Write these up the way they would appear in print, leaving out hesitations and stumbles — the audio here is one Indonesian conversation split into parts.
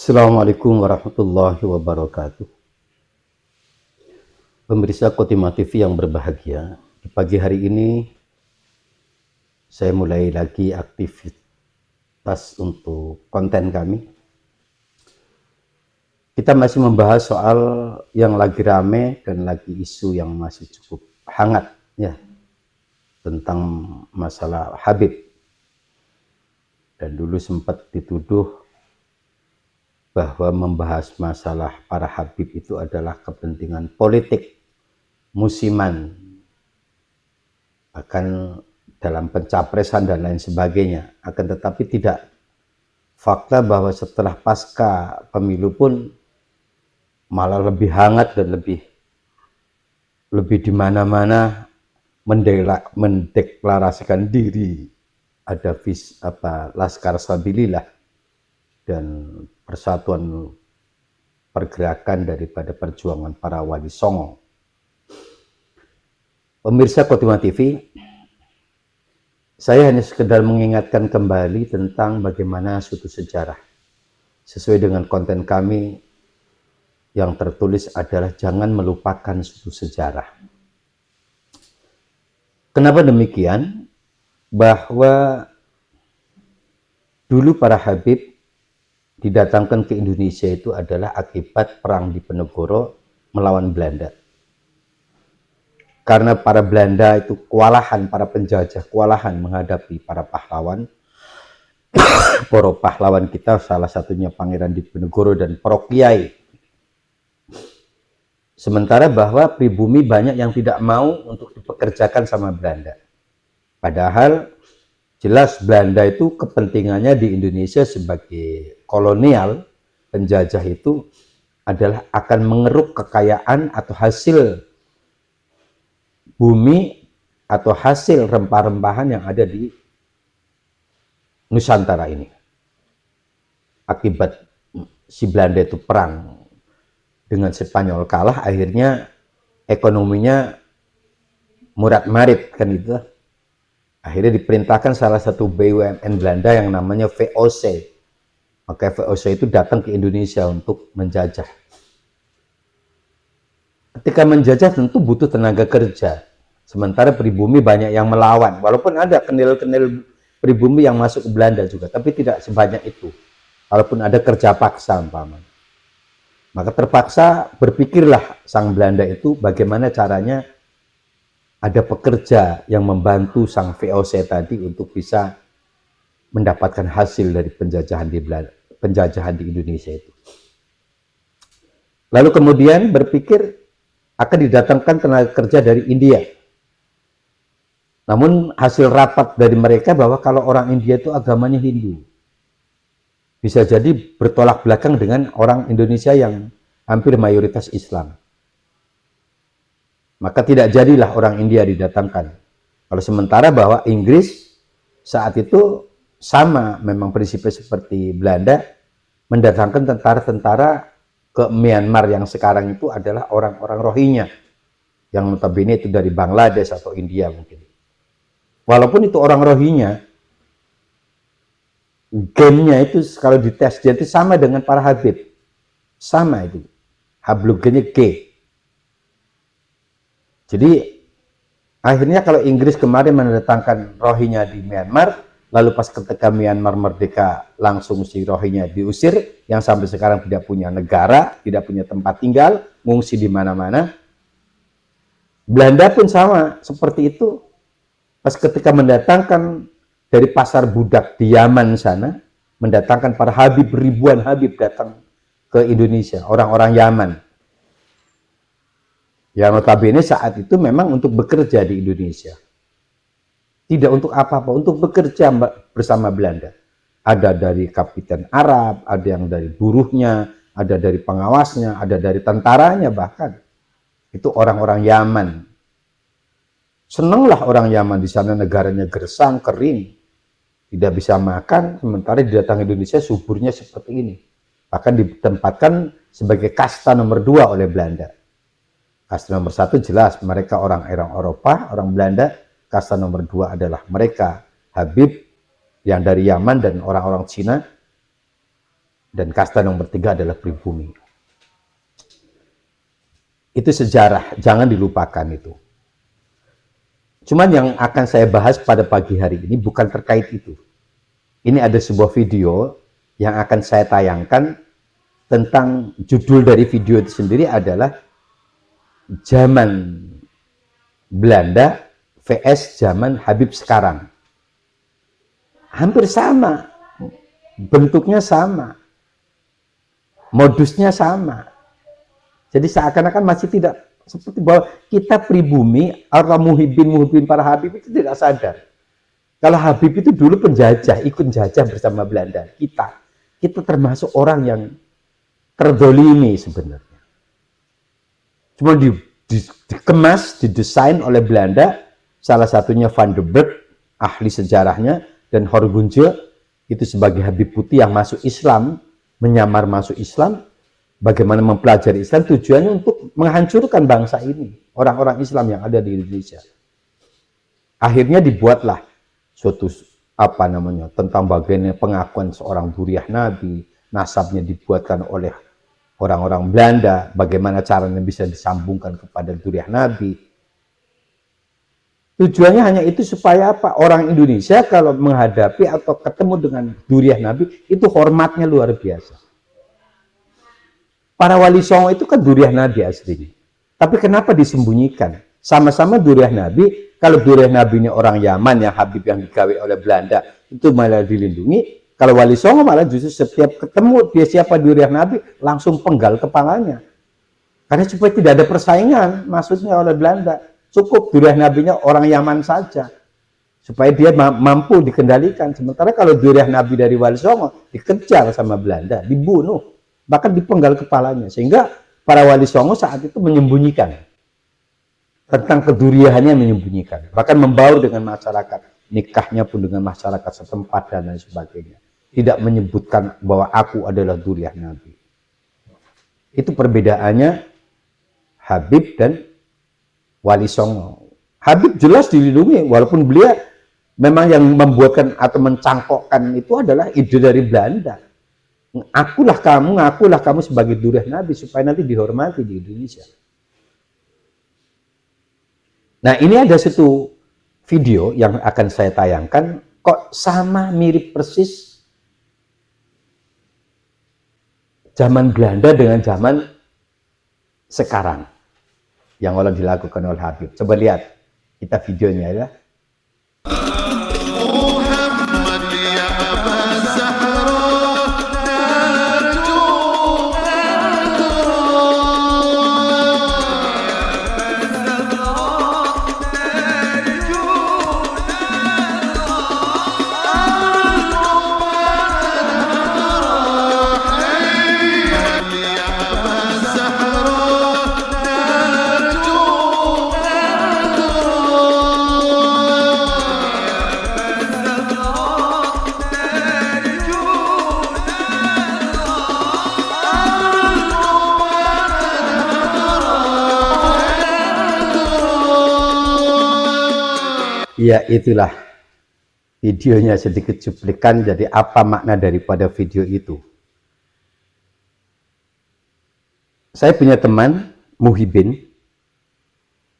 Assalamualaikum warahmatullahi wabarakatuh. Pemirsa Khotimah TV yang berbahagia, di pagi hari ini saya mulai lagi aktivitas untuk konten kami. Kita masih membahas soal yang lagi rame dan lagi isu yang masih cukup hangat ya, tentang masalah Habib. Dan dulu sempat dituduh bahwa membahas masalah para Habib itu adalah kepentingan politik musiman, akan dalam pencapresan dan lain sebagainya. Akan tetapi tidak, fakta bahwa setelah pasca pemilu pun malah lebih hangat dan lebih di mana-mana mendeklarasikan diri ada Laskar Sabilillah dan persatuan pergerakan daripada perjuangan para wali songo. Pemirsa Khotimah TV, saya hanya sekedar mengingatkan kembali tentang bagaimana suatu sejarah. Sesuai dengan konten kami yang tertulis adalah jangan melupakan suatu sejarah. Kenapa demikian? Bahwa dulu para Habib didatangkan ke Indonesia itu adalah akibat perang Diponegoro melawan Belanda. Karena para Belanda itu kewalahan, para penjajah kewalahan menghadapi para pahlawan. Para pahlawan kita salah satunya Pangeran Diponegoro dan para kiai. Sementara bahwa pribumi banyak yang tidak mau untuk dipekerjakan sama Belanda. Padahal jelas Belanda itu kepentingannya di Indonesia sebagai kolonial, penjajah itu adalah akan mengeruk kekayaan atau hasil bumi atau hasil rempah-rempahan yang ada di Nusantara ini. Akibat si Belanda itu perang dengan Spanyol kalah, akhirnya ekonominya murat-marit kan itu. Akhirnya diperintahkan salah satu BUMN Belanda yang namanya VOC. Maka VOC itu datang ke Indonesia untuk menjajah. Ketika menjajah tentu butuh tenaga kerja. Sementara pribumi banyak yang melawan. Walaupun ada kenil-kenil pribumi yang masuk ke Belanda juga, tapi tidak sebanyak itu. Walaupun ada kerja paksa umpamanya. Maka terpaksa berpikirlah sang Belanda itu bagaimana caranya ada pekerja yang membantu sang VOC tadi untuk bisa mendapatkan hasil dari penjajahan di Indonesia itu. Lalu kemudian berpikir akan didatangkan tenaga kerja dari India. Namun hasil rapat dari mereka bahwa kalau orang India itu agamanya Hindu. Bisa jadi bertolak belakang dengan orang Indonesia yang hampir mayoritas Islam. Maka tidak jadilah orang India didatangkan. Kalau sementara bahwa Inggris saat itu sama, memang prinsipnya seperti Belanda, mendatangkan tentara-tentara ke Myanmar yang sekarang itu adalah orang-orang Rohingya, yang notabene itu dari Bangladesh atau India mungkin. Walaupun itu orang Rohingya, gennya itu kalau dites dia itu sama dengan para Habib, sama itu, hablugennya G. Jadi akhirnya kalau Inggris kemarin mendatangkan Rohingya di Myanmar, lalu pas ketika Myanmar merdeka langsung si Rohingya diusir, yang sampai sekarang tidak punya negara, tidak punya tempat tinggal, mengungsi di mana-mana. Belanda pun sama seperti itu. Pas ketika mendatangkan dari pasar budak di Yaman sana, mendatangkan para Habib, ribuan Habib datang ke Indonesia, orang-orang Yaman. Yang notabene saat itu memang untuk bekerja di Indonesia. Tidak untuk apa-apa, untuk bekerja bersama Belanda. Ada dari kapitan Arab, ada yang dari buruhnya, ada dari pengawasnya, ada dari tentaranya bahkan. Itu orang-orang Yaman. Senanglah orang Yaman di sana, negaranya gersang, kering. Tidak bisa makan, sementara didatangi Indonesia suburnya seperti ini. Bahkan ditempatkan sebagai kasta nomor 2 oleh Belanda. Kasta nomor 1 jelas mereka orang Eropa, orang Belanda. Kasta nomor 2 adalah mereka Habib yang dari Yaman dan orang-orang Cina dan kasta nomor 3 adalah pribumi. Itu sejarah, jangan dilupakan itu. Cuman yang akan saya bahas pada pagi hari ini bukan terkait itu. Ini ada sebuah video yang akan saya tayangkan tentang judul dari video itu sendiri adalah zaman Belanda vs zaman Habib sekarang. Hampir sama, bentuknya sama, modusnya sama. Jadi seakan-akan masih tidak seperti bahwa kita pribumi, orang muhibbin para Habib itu tidak sadar. Kalau Habib itu dulu penjajah, ikut jajah bersama Belanda. Kita termasuk orang yang terdolimi sebenarnya. Cuma dikemas, didesain oleh Belanda, salah satunya Van der Burg, ahli sejarahnya, dan Horgunje, itu sebagai Habib putih yang masuk Islam, menyamar masuk Islam, bagaimana mempelajari Islam, tujuannya untuk menghancurkan bangsa ini, orang-orang Islam yang ada di Indonesia. Akhirnya dibuatlah suatu tentang bagaimana pengakuan seorang Duriah Nabi, nasabnya dibuatkan oleh orang-orang Belanda, bagaimana caranya bisa disambungkan kepada Duriah Nabi. Tujuannya hanya itu supaya apa? Orang Indonesia kalau menghadapi atau ketemu dengan Duriah Nabi itu hormatnya luar biasa. Para wali songo itu kan Duriah Nabi aslinya. Tapi kenapa disembunyikan? Sama-sama Duriah Nabi, kalau Duriah Nabi ini orang Yaman yang Habib yang digawe oleh Belanda, itu malah dilindungi. Kalau wali songo malah justru setiap ketemu dia siapa Duriah Nabi, langsung penggal kepalanya. Karena supaya tidak ada persaingan, maksudnya oleh Belanda. Cukup Duriah Nabinya orang Yaman saja. Supaya dia mampu dikendalikan. Sementara kalau Duriah Nabi dari wali songo, dikejar sama Belanda, dibunuh. Bahkan dipenggal kepalanya, sehingga para wali songo saat itu menyembunyikan tentang keduriahannya, menyembunyikan, bahkan membaur dengan masyarakat, nikahnya pun dengan masyarakat setempat dan lain sebagainya, tidak menyebutkan bahwa aku adalah Duriah Nabi. Itu perbedaannya Habib dan wali songo. Habib jelas dilindungi, walaupun beliau memang yang membuatkan atau mencangkokkan itu adalah ide dari Belanda. Ngakulah kamu sebagai Duriah Nabi supaya nanti dihormati di Indonesia. Nah, ini ada satu video yang akan saya tayangkan, kok sama mirip persis zaman Belanda dengan zaman sekarang yang dilakukan oleh Habib. Coba lihat kita videonya ya. Ya, itulah videonya, sedikit cuplikan. Jadi apa makna daripada video itu? Saya punya teman muhibbin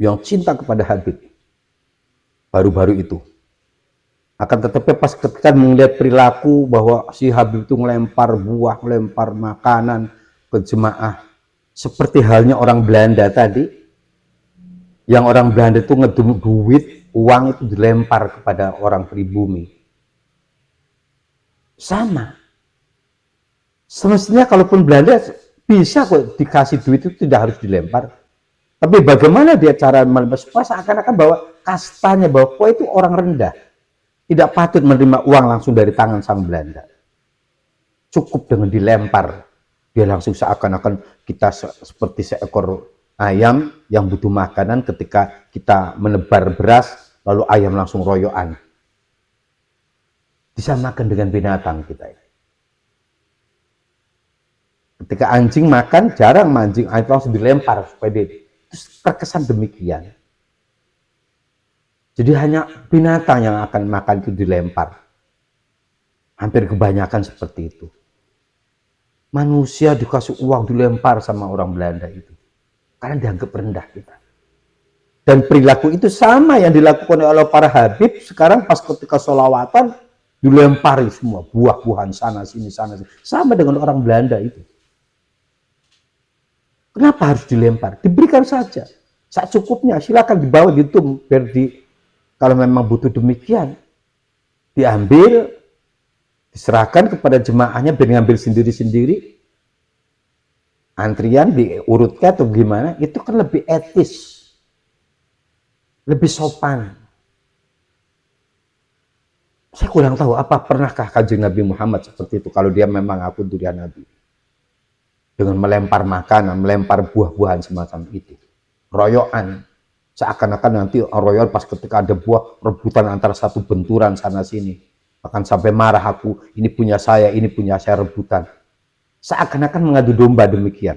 yang cinta kepada Habib baru-baru itu. Akan tetapi pas ketika melihat perilaku bahwa si Habib itu melempar buah, melempar makanan ke jemaah, seperti halnya orang Belanda tadi, yang orang Belanda itu ngedum duit, uang itu dilempar kepada orang pribumi. Sama. Semestinya kalaupun Belanda bisa kok dikasih duit itu tidak harus dilempar. Tapi bagaimana dia cara melempar? Seakan-akan bahwa kastanya, bahwa kok itu orang rendah. Tidak patut menerima uang langsung dari tangan sang Belanda. Cukup dengan dilempar. Dia langsung seakan-akan kita seperti seekor ayam yang butuh makanan, ketika kita menebar beras, lalu ayam langsung royoan. Disamakan dengan binatang kita ini. Ketika anjing makan, jarang mancing, anjing langsung dilempar supaya dia. Terus terkesan demikian. Jadi hanya binatang yang akan makan itu dilempar. Hampir kebanyakan seperti itu. manusia dikasih uang dilempar sama orang Belanda itu. Karena dianggap rendah kita. Dan perilaku itu sama yang dilakukan oleh para habib sekarang pas ketika sholawatan dilempari semua buah-buahan sana sini. Sama dengan orang Belanda itu. Kenapa harus dilempar? Diberikan saja. Saat cukupnya silakan dibawa gitu biar kalau memang butuh demikian diambil, diserahkan kepada jemaahnya biar ngambil sendiri-sendiri. Antrian diurutkan atau gimana, itu kan lebih etis. Lebih sopan. Saya kurang tahu apa pernahkah Kanjeng Nabi Muhammad seperti itu kalau dia memang aku durian Nabi. Dengan melempar makanan, melempar buah-buahan semacam itu. Royokan. Seakan-akan nanti royokan pas ketika ada buah rebutan antara satu benturan sana sini. Bahkan sampai marah aku, ini punya saya rebutan. Seakan-akan mengadu domba demikian.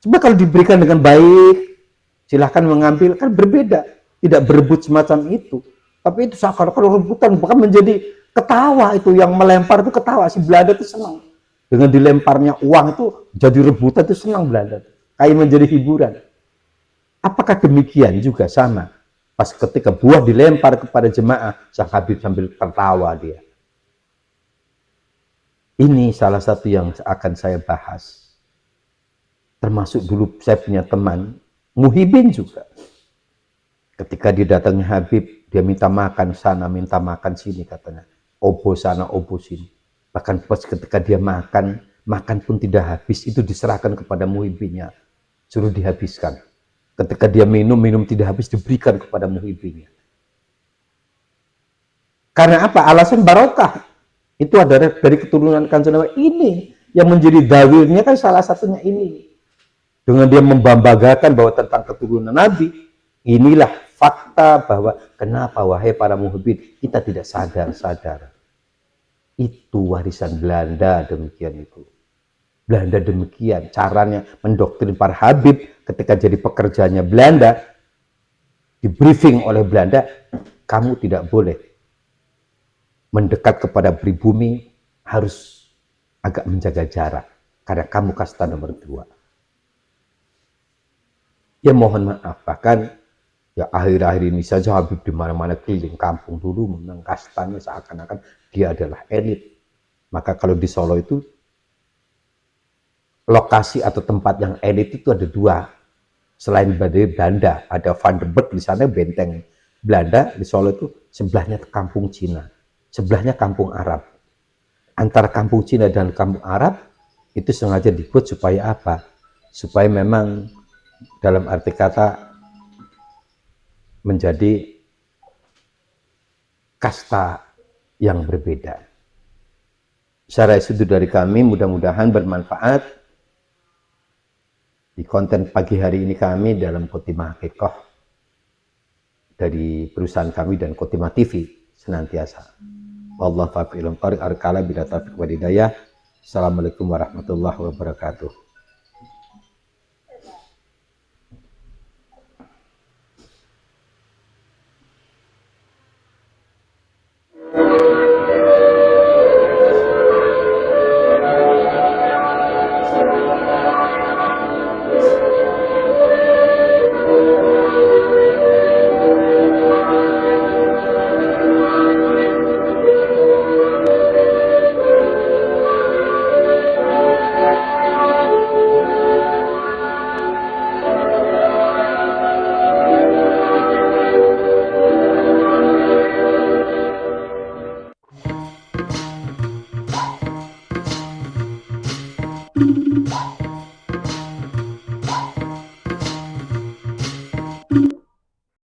Coba kalau diberikan dengan baik, silahkan mengambil, kan berbeda. Tidak berebut semacam itu. Tapi itu seakan-akan rebutan, bahkan menjadi ketawa itu. Yang melempar itu ketawa, si Belanda itu senang. Dengan dilemparnya uang itu jadi rebutan itu senang Belanda. Kayak menjadi hiburan. Apakah demikian juga sama? Pas ketika buah dilempar kepada jemaah, sang Habib sambil tertawa dia. Ini salah satu yang akan saya bahas. Termasuk dulu saya punya teman, Muhibin juga. Ketika dia datangi Habib, dia minta makan sana, minta makan sini katanya. Obo sana, obo sini. Bahkan pas ketika dia makan pun tidak habis, itu diserahkan kepada Muhibinnya. Suruh dihabiskan. Ketika dia minum tidak habis, diberikan kepada Muhibinnya. Karena apa? Alasan barokah. Itu adalah dari keturunan Kanjeng Nabi. Ini yang menjadi dalilnya kan salah satunya ini. Dengan dia membanggakan bahwa tentang keturunan Nabi, inilah fakta bahwa kenapa wahai para muhibbin kita tidak sadar. Itu warisan Belanda demikian itu. Belanda demikian caranya mendoktrin para habib ketika jadi pekerjanya Belanda, di briefing oleh Belanda, kamu tidak boleh mendekat kepada pribumi, harus agak menjaga jarak karena kamu kasta nomor 2. Ya mohon maaf, bahkan ya akhir-akhir ini saja Habib di mana-mana keliling kampung dulu memang kastanya seakan-akan dia adalah elit. Maka kalau di Solo itu lokasi atau tempat yang elit itu ada 2. Selain Belanda, ada Van der Burg di sana benteng Belanda, di Solo itu sebelahnya kampung Cina, sebelahnya kampung Arab. Antara kampung Cina dan kampung Arab itu sengaja dibuat supaya apa? Supaya memang dalam arti kata menjadi kasta yang berbeda. Syarah itu dari kami, mudah-mudahan bermanfaat. Di konten pagi hari ini kami dalam Khotimah Hakikoh dari perusahaan kami dan Khotimah TV senantiasa. Wallahu a'lam bishawab. Arkala bila taufiq wal hidayah. Assalamualaikum warahmatullahi wabarakatuh.